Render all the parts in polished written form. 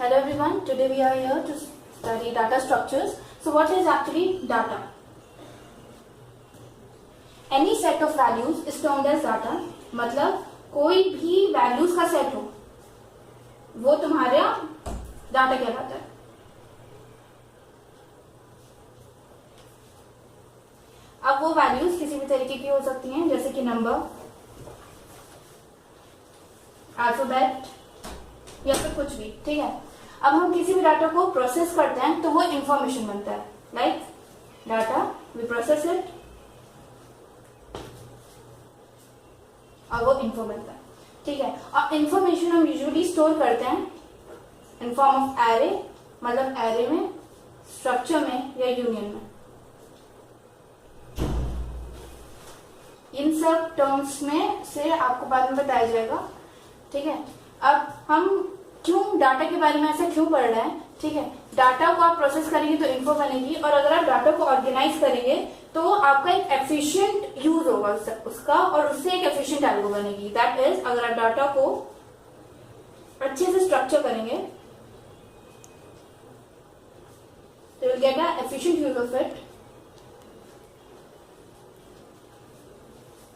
Hello everyone, today we are here to study data structures. So what is actually data? Any set of values is termed as data. मतलब कोई भी values का set हो वो तुम्हारा data कहलाता है. अब वो values किसी भी तरीके की हो सकती हैं, जैसे कि नंबर, अल्फाबेट या फिर कुछ भी. ठीक है. अब हम किसी भी डाटा को प्रोसेस करते हैं तो वो इंफॉर्मेशन बनता है. Like data we process it और वो इन्फो बनता है. ठीक है. और इंफॉर्मेशन हम यूजुअली स्टोर करते हैं इन फॉर्म ऑफ एरे, मतलब एरे में, स्ट्रक्चर में या यूनियन में. इन सब टर्म्स में से आपको बाद में बताया जाएगा. ठीक है. अब हम क्यों डाटा के बारे में ऐसा क्यों पढ़ रहे हैं. ठीक है. डाटा को आप प्रोसेस करेंगे तो इन्फो बनेगी, और अगर आप डाटा को ऑर्गेनाइज करेंगे तो आपका एक एफिशिएंट यूज होगा उसका, और उससे एक एफिशिएंट एल्गो बनेगी. दैट इज, अगर आप डाटा को अच्छे से स्ट्रक्चर करेंगे तो will get a efficient use of it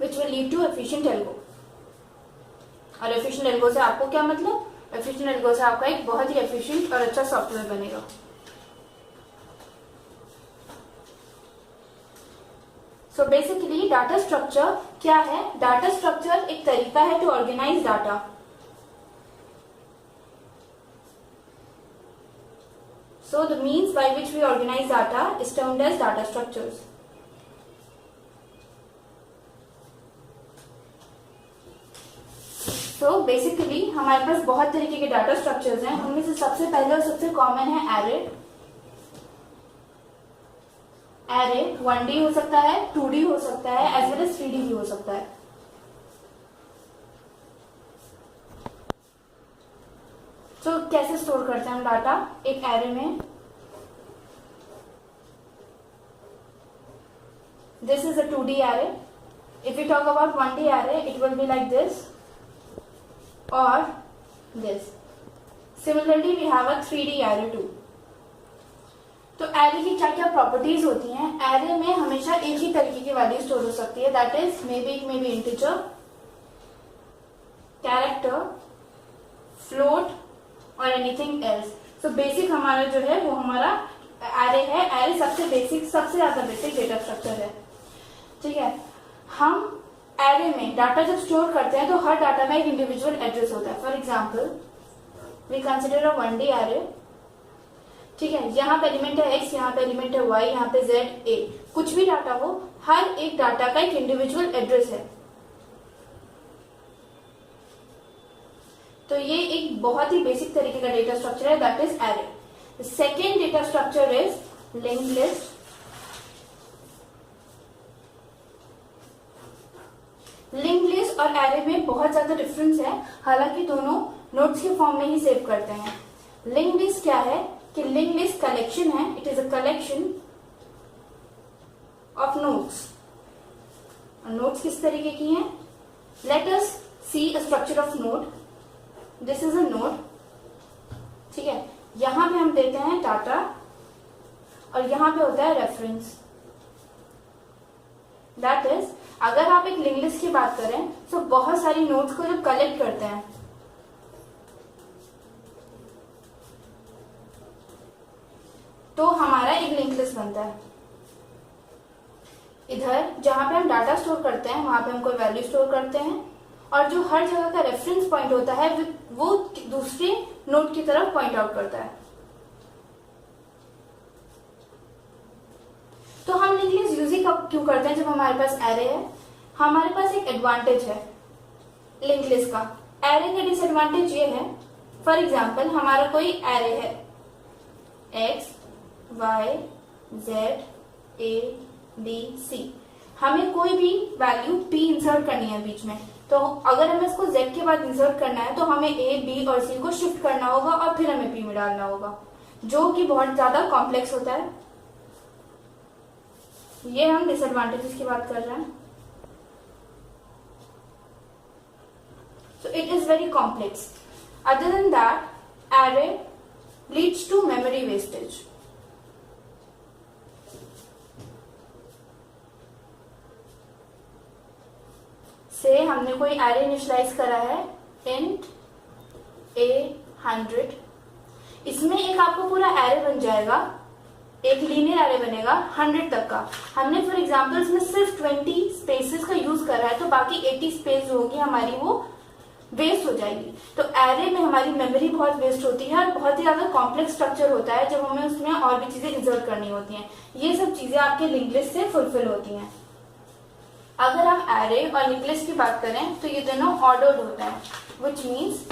which will lead to efficient algo. और एफिशिएंट एल्गो से आपको क्या मतलब? एफिशिएंट एल्गो से आपका एक बहुत ही एफिशिएंट और अच्छा सॉफ्टवेयर बनेगा. सो बेसिकली डाटा स्ट्रक्चर क्या है? डाटा स्ट्रक्चर एक तरीका है to organise data. So the means by which we organise data is termed as data structures. तो बेसिकली हमारे पास बहुत तरीके के डाटा स्ट्रक्चर्स हैं. उनमें से सबसे पहले और सबसे कॉमन है एरे. एरे 1D हो सकता है, 2D हो सकता है, एज वेल एज 3D भी हो सकता है. तो कैसे स्टोर करते हैं हम डाटा एक एरे में? This is a 2D array. If you talk about 1D array, it will be like this or this. Similarly we have a 3D array too. तो एरे की क्या क्या प्रॉपर्टीज होती हैं? एरे में हमेशा एक ही तरीके की वैल्यू स्टोर हो सकती है. That is may be integer, character, float और एनीथिंग एल्स. तो बेसिक हमारा जो है वो हमारा एरे है. एरे सबसे बेसिक, सबसे ज्यादा बेसिक डेटा स्ट्रक्चर है. ठीक है. हम एरे में डाटा जब स्टोर करते हैं तो हर डाटा में एक इंडिविजुअल एड्रेस होता है. For example we consider a 1D array. ठीक है. यहाँ पे एलिमेंट है x, यहाँ पे एलिमेंट है y, यहाँ पे z, a. कुछ भी डाटा हो, हर एक डाटा का एक इंडिविजुअल एड्रेस है. तो ये एक बहुत ही बेसिक तरीके का डेटा स्ट्रक्चर है. That is array. Second data structure is linked list. Link list और एरे में बहुत ज्यादा डिफरेंस है, हालांकि दोनों नोट्स के फॉर्म में ही सेव करते हैं. लिंक लिस्ट क्या है कि लिंक लिस्ट कलेक्शन है. It is a collection of notes. Notes किस तरीके की हैं? Let us see a structure of node. This is a node. ठीक है. यहां पे हम देते हैं डाटा और यहां पे होता है रेफरेंस. दैट इज, अगर आप एक लिंक लिस्ट की बात करें तो बहुत सारी नोड्स को जब कलेक्ट करते हैं तो हमारा एक लिंक लिस्ट बनता है. इधर जहां पे हम डाटा स्टोर करते हैं वहां पे हम कोई वैल्यू स्टोर करते हैं, और जो हर जगह का रेफरेंस पॉइंट होता है वो दूसरे नोड की तरफ पॉइंट आउट करता है. तो हम लिंक लिस्ट यूज क्यों करते हैं जब हमारे पास एरे है? हमारे पास एक एडवांटेज है लिंक लिस्ट का. एरे का डिसएडवांटेज ये है, फॉर एग्जांपल हमारा कोई एरे है x, y, z, a, b, c. हमें कोई भी वैल्यू p इंसर्ट करनी है बीच में. तो अगर हमें इसको z के बाद इंसर्ट करना है तो हमें a, b और c को शिफ्ट करना होगा और फिर हमें p में डालना होगा, जो कि बहुत ज्यादा कॉम्प्लेक्स होता है. ये हम डिसएडवांटेजेस की बात कर रहे हैं. So it is very complex. Other than that, array leads to memory wastage. से हमने कोई एरे इनिशियलाइज करा है int a100, इसमें एक आपको पूरा एरे बन जाएगा, एक लीनियर एरे बनेगा 100 तक का। हमने फॉर एग्जांपल इसमें सिर्फ 20 स्पेसेस का यूज करा है, तो बाकी 80 स्पेस जो होगी हमारी वो वेस्ट हो जाएगी। तो एरे में हमारी मेमोरी बहुत वेस्ट होती है और बहुत ही ज्यादा कॉम्प्लेक्स स्ट्रक्चर होता है जब हमें उसमें और भी चीजें इंसर्ट करनी होती हैं। ये सब चीजें आपके लिंक लिस्ट से फुलफिल होती हैं। अगर हम एरे और लिंक लिस्ट की बात करें तो ये दोनों ऑर्डर्ड होता है, which means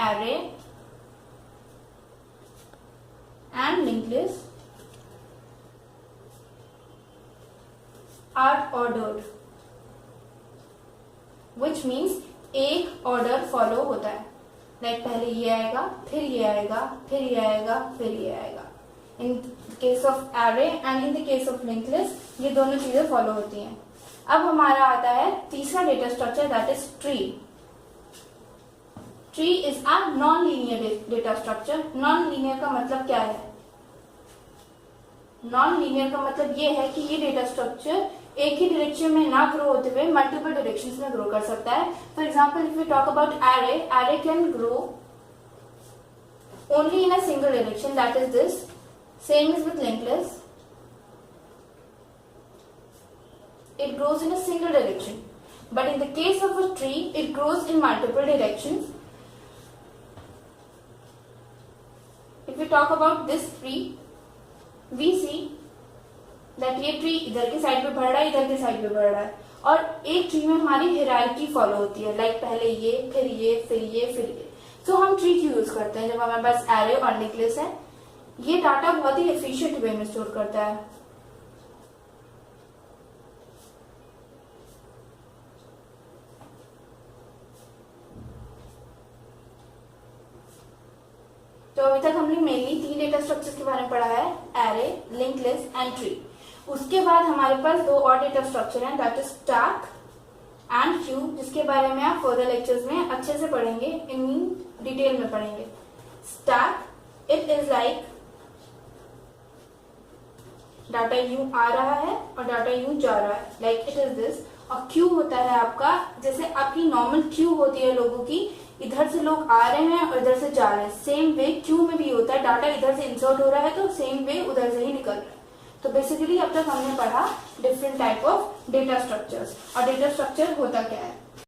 array and link list are ordered, which means एक ऑर्डर फॉलो होता है। लाइक पहले ये आएगा, फिर ये आएगा, फिर ये आएगा, फिर ये आएगा। In case of array and in the case of link list ये दोनों चीजें फॉलो होती हैं। अब हमारा आता है तीसरा data structure, that is tree. Tree is a non linear data structure. Non linear का मतलब क्या है? नॉन लीनियर का मतलब ये है कि ये डेटा स्ट्रक्चर एक ही डायरेक्शन में ना ग्रो होते हुए मल्टीपल डायरेक्शंस में ग्रो कर सकता है। For example if we talk about array, array can grow only in a single direction, that is this. Same is with link list, it grows in a single direction, but in the case of a tree it grows in multiple directions. If we talk about this tree, we see that ये tree इधर के side पे बढ़ रहा है, इधर के side पे बढ़ रहा है, और एक ट्री में हमारी हायरार्की फॉलो होती है, लाइक पहले ये, फिर ये, फिर ये, फिर ये। तो हम ट्री क्यों यूज करते हैं जब हमारे पास एरे और लिंक लिस्ट है? ये डाटा बहुत ही एफिशिएंट वे में स्टोर करता है। तो अभी तक हमने मेनली 3 डेटा स्ट्रक्चर्स के बारे में पढ़ा है, array, link list and tree. उसके बाद हमारे पास 2 और डेटा स्ट्रक्चर हैं, that is stack and Q, जिसके बारे में आप फर्दर लेक्चर्स में अच्छे से पढ़ेंगे, इन डिटेल में पढ़ेंगे। Stack, it is like data यूं आ रहा है और डाटा यूं जा रहा है, लाइक इट इज दिस। और क्यू होता है आपका, जैसे आपकी नॉर्मल क्यू होती है लोगों की, इधर से लोग आ रहे हैं और इधर से जा रहे हैं, सेम वे क्यू में भी होता है, डाटा इधर से इंसर्ट हो रहा है तो सेम वे उधर से ही निकल रहा है। तो बेसिकली अब तक हमने पढ़ा different type of data structures. और डेटा स्ट्रक्चर होता क्या है?